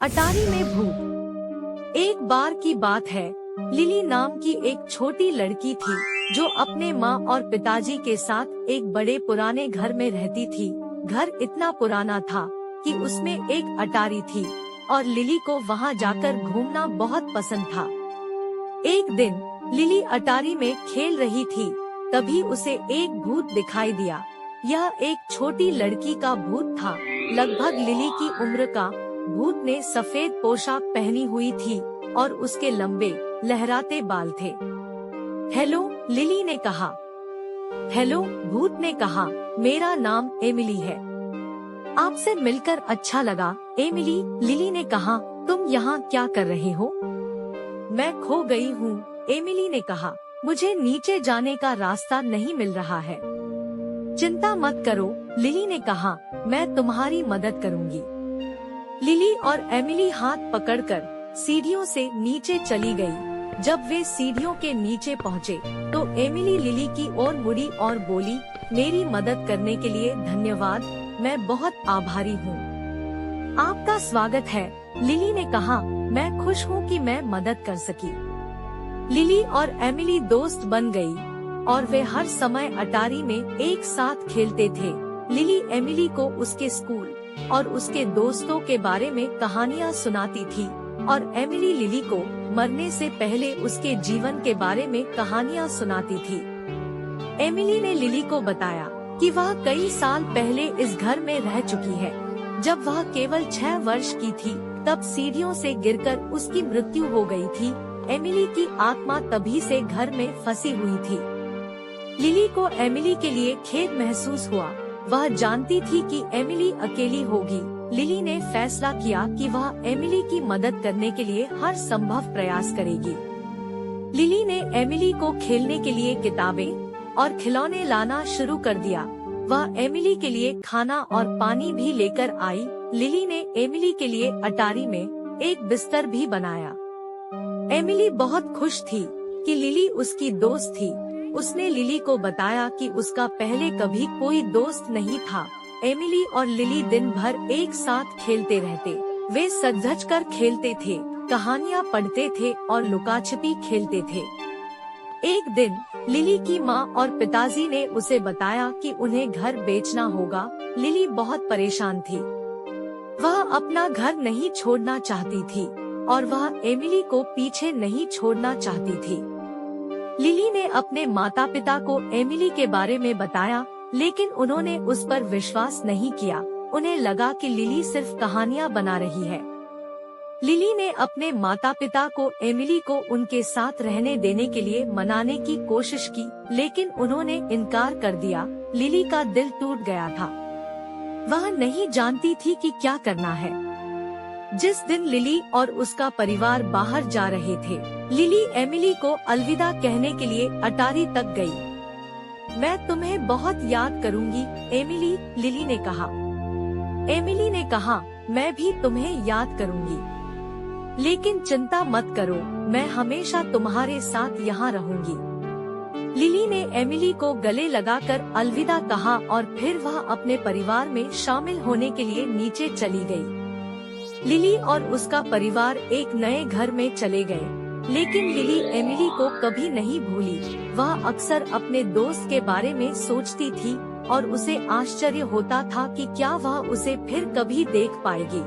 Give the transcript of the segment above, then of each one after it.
अटारी में भूत। एक बार की बात है, लिली नाम की एक छोटी लड़की थी जो अपने माँ और पिताजी के साथ एक बड़े पुराने घर में रहती थी। घर इतना पुराना था कि उसमें एक अटारी थी और लिली को वहाँ जाकर घूमना बहुत पसंद था। एक दिन लिली अटारी में खेल रही थी, तभी उसे एक भूत दिखाई दिया। यह एक छोटी लड़की का भूत था, लगभग लिली की उम्र का। भूत ने सफेद पोशाक पहनी हुई थी और उसके लंबे लहराते बाल थे। हेलो, लिली ने कहा। हेलो, भूत ने कहा, मेरा नाम एमिली है। आपसे मिलकर अच्छा लगा, एमिली, लिली ने कहा। तुम यहाँ क्या कर रहे हो? मैं खो गई हूँ, एमिली ने कहा। मुझे नीचे जाने का रास्ता नहीं मिल रहा है। चिंता मत करो, लिली ने कहा, मैं तुम्हारी मदद करूँगी। लिली और एमिली हाथ पकड़कर सीढ़ियों से नीचे चली गई। जब वे सीढ़ियों के नीचे पहुँचे, तो एमिली लिली की ओर मुड़ी और बोली, मेरी मदद करने के लिए धन्यवाद, मैं बहुत आभारी हूँ। आपका स्वागत है, लिली ने कहा। मैं खुश हूँ कि मैं मदद कर सकी। लिली और एमिली दोस्त बन गई और वे हर समय अटारी में एक साथ खेलते थे। लिली एमिली को उसके स्कूल और उसके दोस्तों के बारे में कहानियाँ सुनाती थी और एमिली लिली को मरने से पहले उसके जीवन के बारे में कहानियाँ सुनाती थी। एमिली ने लिली को बताया कि वह कई साल पहले इस घर में रह चुकी है। जब वह केवल 6 वर्ष की थी, तब सीढ़ियों से गिरकर उसकी मृत्यु हो गई थी। एमिली की आत्मा तभी से घर में फंसी हुई थी। लिली को एमिली के लिए खेद महसूस हुआ। वह जानती थी कि एमिली अकेली होगी। लिली ने फैसला किया कि वह एमिली की मदद करने के लिए हर संभव प्रयास करेगी। लिली ने एमिली को खेलने के लिए किताबें और खिलौने लाना शुरू कर दिया। वह एमिली के लिए खाना और पानी भी लेकर आई। लिली ने एमिली के लिए अटारी में एक बिस्तर भी बनाया। एमिली बहुत खुश थी कि लिली उसकी दोस्त थी। उसने लिली को बताया कि उसका पहले कभी कोई दोस्त नहीं था। एमिली और लिली दिन भर एक साथ खेलते रहते। वे सज-धज कर खेलते थे, कहानियाँ पढ़ते थे और लुका-छिपी खेलते थे। एक दिन लिली की माँ और पिताजी ने उसे बताया कि उन्हें घर बेचना होगा। लिली बहुत परेशान थी। वह अपना घर नहीं छोड़ना चाहती थी और वह एमिली को पीछे नहीं छोड़ना चाहती थी। लिली ने अपने माता पिता को एमिली के बारे में बताया, लेकिन उन्होंने उस पर विश्वास नहीं किया। उन्हें लगा कि लिली सिर्फ कहानियाँ बना रही है। लिली ने अपने माता पिता को एमिली को उनके साथ रहने देने के लिए मनाने की कोशिश की, लेकिन उन्होंने इनकार कर दिया। लिली का दिल टूट गया था। वह नहीं जानती थी कि क्या करना है। जिस दिन लिली और उसका परिवार बाहर जा रहे थे, लिली एमिली को अलविदा कहने के लिए अटारी तक गई। मैं तुम्हें बहुत याद करूंगी, एमिली, लिली ने कहा। एमिली ने कहा, मैं भी तुम्हें याद करूंगी, लेकिन चिंता मत करो, मैं हमेशा तुम्हारे साथ यहाँ रहूंगी। लिली ने एमिली को गले लगाकर अलविदा कहा और फिर वह अपने परिवार में शामिल होने के लिए नीचे चली गई। लिली और उसका परिवार एक नए घर में चले गए, लेकिन लिली एमिली को कभी नहीं भूली। वह अक्सर अपने दोस्त के बारे में सोचती थी और उसे आश्चर्य होता था कि क्या वह उसे फिर कभी देख पाएगी।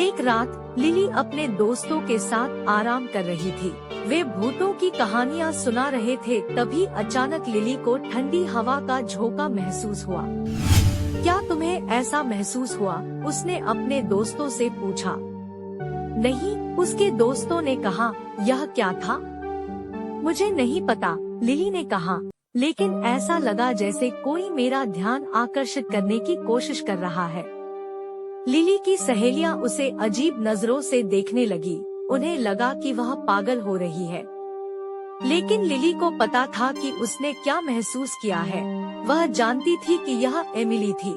एक रात लिली अपने दोस्तों के साथ आराम कर रही थी। वे भूतों की कहानियाँ सुना रहे थे। तभी अचानक लिली को ठंडी हवा का झोंका महसूस हुआ। क्या तुम्हें ऐसा महसूस हुआ? उसने अपने दोस्तों से पूछा। नहीं, उसके दोस्तों ने कहा। यह क्या था? मुझे नहीं पता, लिली ने कहा, लेकिन ऐसा लगा जैसे कोई मेरा ध्यान आकर्षित करने की कोशिश कर रहा है। लिली की सहेलियां उसे अजीब नजरों से देखने लगी। उन्हें लगा कि वह पागल हो रही है, लेकिन लिली को पता था कि उसने क्या महसूस किया है। वह जानती थी कि यह एमिली थी।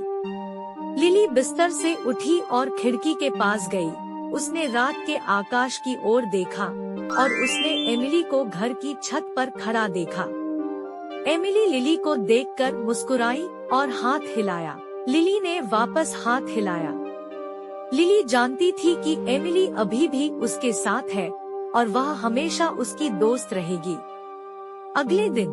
लिली बिस्तर से उठी और खिड़की के पास गई। उसने रात के आकाश की ओर देखा और उसने एमिली को घर की छत पर खड़ा देखा। एमिली लिली को देखकर मुस्कुराई और हाथ हिलाया। लिली ने वापस हाथ हिलाया। लिली जानती थी कि एमिली अभी भी उसके साथ है और वह हमेशा उसकी दोस्त रहेगी। अगले दिन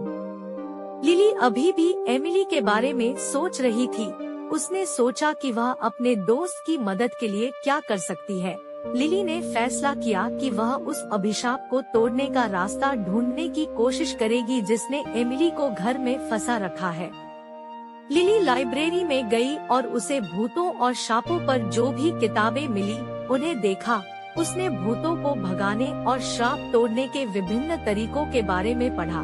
लिली अभी भी एमिली के बारे में सोच रही थी। उसने सोचा कि वह अपने दोस्त की मदद के लिए क्या कर सकती है। लिली ने फैसला किया कि वह उस अभिशाप को तोड़ने का रास्ता ढूंढने की कोशिश करेगी जिसने एमिली को घर में फंसा रखा है। लिली लाइब्रेरी में गई और उसे भूतों और शापों पर जो भी किताबें मिली उन्हें देखा। उसने भूतों को भगाने और श्राप तोड़ने के विभिन्न तरीकों के बारे में पढ़ा।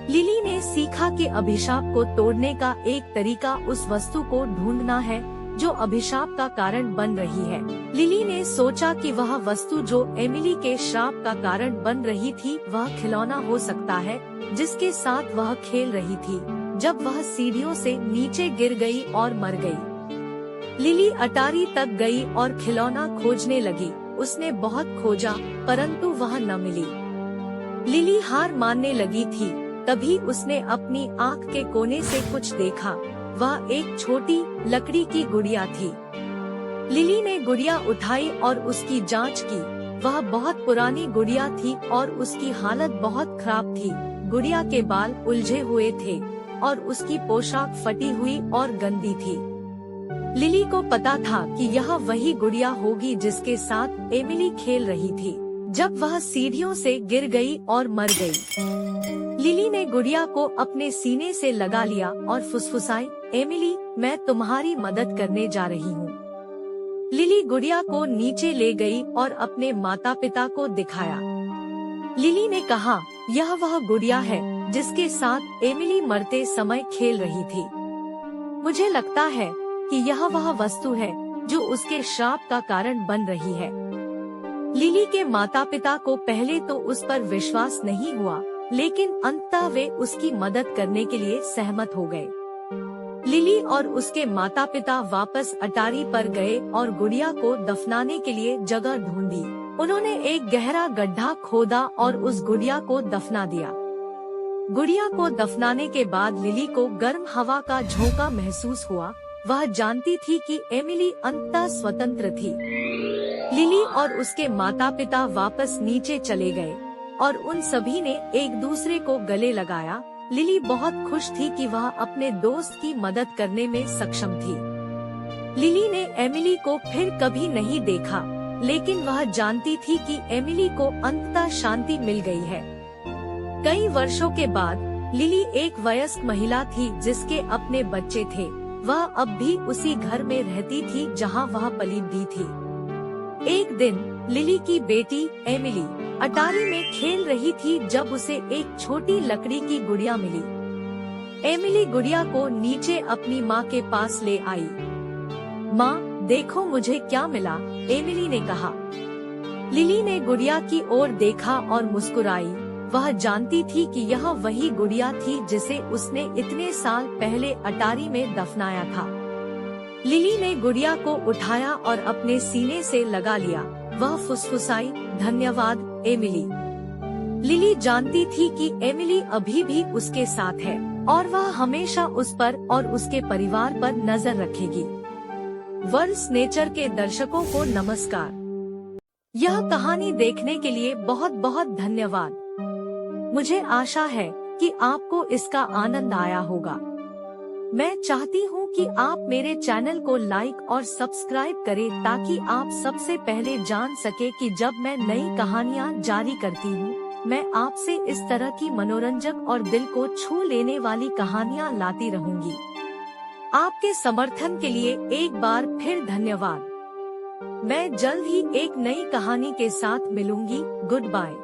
लिली ने सीखा कि अभिशाप को तोड़ने का एक तरीका उस वस्तु को ढूंढना है जो अभिशाप का कारण बन रही है। लिली ने सोचा कि वह वस्तु जो एमिली के श्राप का कारण बन रही थी वह खिलौना हो सकता है जिसके साथ वह खेल रही थी जब वह सीढ़ियों से नीचे गिर गई और मर गई। लिली अटारी तक गई और खिलौना खोजने लगी। उसने बहुत खोजा परंतु वह न मिली। लिली हार मानने लगी थी। तभी उसने अपनी आँख के कोने से कुछ देखा। वह एक छोटी लकड़ी की गुड़िया थी। लिली ने गुड़िया उठाई और उसकी जांच की। वह बहुत पुरानी गुड़िया थी और उसकी हालत बहुत खराब थी। गुड़िया के बाल उलझे हुए थे और उसकी पोशाक फटी हुई और गंदी थी। लिली को पता था कि यह वही गुड़िया होगी जिसके साथ एमिली खेल रही थी जब वह सीढ़ियों से गिर गई और मर गई। लिली ने गुड़िया को अपने सीने से लगा लिया और फुसफुसाई, एमिली, मैं तुम्हारी मदद करने जा रही हूँ। लिली गुड़िया को नीचे ले गई और अपने माता पिता को दिखाया। लिली ने कहा, यह वह गुड़िया है जिसके साथ एमिली मरते समय खेल रही थी। मुझे लगता है कि यह वह वस्तु है जो उसके श्राप का कारण बन रही है। लिली के माता पिता को पहले तो उस पर विश्वास नहीं हुआ, लेकिन अंततः वे उसकी मदद करने के लिए सहमत हो गए। लिली और उसके माता पिता वापस अटारी पर गए और गुड़िया को दफनाने के लिए जगह ढूंढी। उन्होंने एक गहरा गड्ढा खोदा और उस गुड़िया को दफना दिया। गुड़िया को दफनाने के बाद लिली को गर्म हवा का झोंका महसूस हुआ। वह जानती थी कि एमिली अंततः स्वतंत्र थी। लिली और उसके माता पिता वापस नीचे चले गए और उन सभी ने एक दूसरे को गले लगाया। लिली बहुत खुश थी कि वह अपने दोस्त की मदद करने में सक्षम थी। लिली ने एमिली को फिर कभी नहीं देखा, लेकिन वह जानती थी कि एमिली को अंततः शांति मिल गई है। कई वर्षों के बाद लिली एक वयस्क महिला थी जिसके अपने बच्चे थे। वह अब भी उसी घर में रहती थी जहां वह पली भी थी। एक दिन लिली की बेटी एमिली अटारी में खेल रही थी जब उसे एक छोटी लकड़ी की गुड़िया मिली। एमिली गुड़िया को नीचे अपनी माँ के पास ले आई। माँ, देखो मुझे क्या मिला, एमिली ने कहा। लिली ने गुड़िया की ओर देखा और मुस्कुराई। वह जानती थी कि यह वही गुड़िया थी जिसे उसने इतने साल पहले अटारी में दफनाया था। लिली ने गुड़िया को उठाया और अपने सीने से लगा लिया। वह फुसफुसाई, धन्यवाद एमिली। लिली जानती थी कि एमिली अभी भी उसके साथ है और वह हमेशा उस पर और उसके परिवार पर नजर रखेगी। वर्स नेचर के दर्शकों को नमस्कार। यह कहानी देखने के लिए बहुत बहुत धन्यवाद। मुझे आशा है कि आपको इसका आनंद आया होगा। मैं चाहती हूँ कि आप मेरे चैनल को लाइक और सब्सक्राइब करें ताकि आप सबसे पहले जान सके कि जब मैं नई कहानियाँ जारी करती हूँ, मैं आपसे इस तरह की मनोरंजक और दिल को छू लेने वाली कहानियाँ लाती रहूंगी। आपके समर्थन के लिए एक बार फिर धन्यवाद। मैं जल्द ही एक नई कहानी के साथ मिलूंगी। Good bye.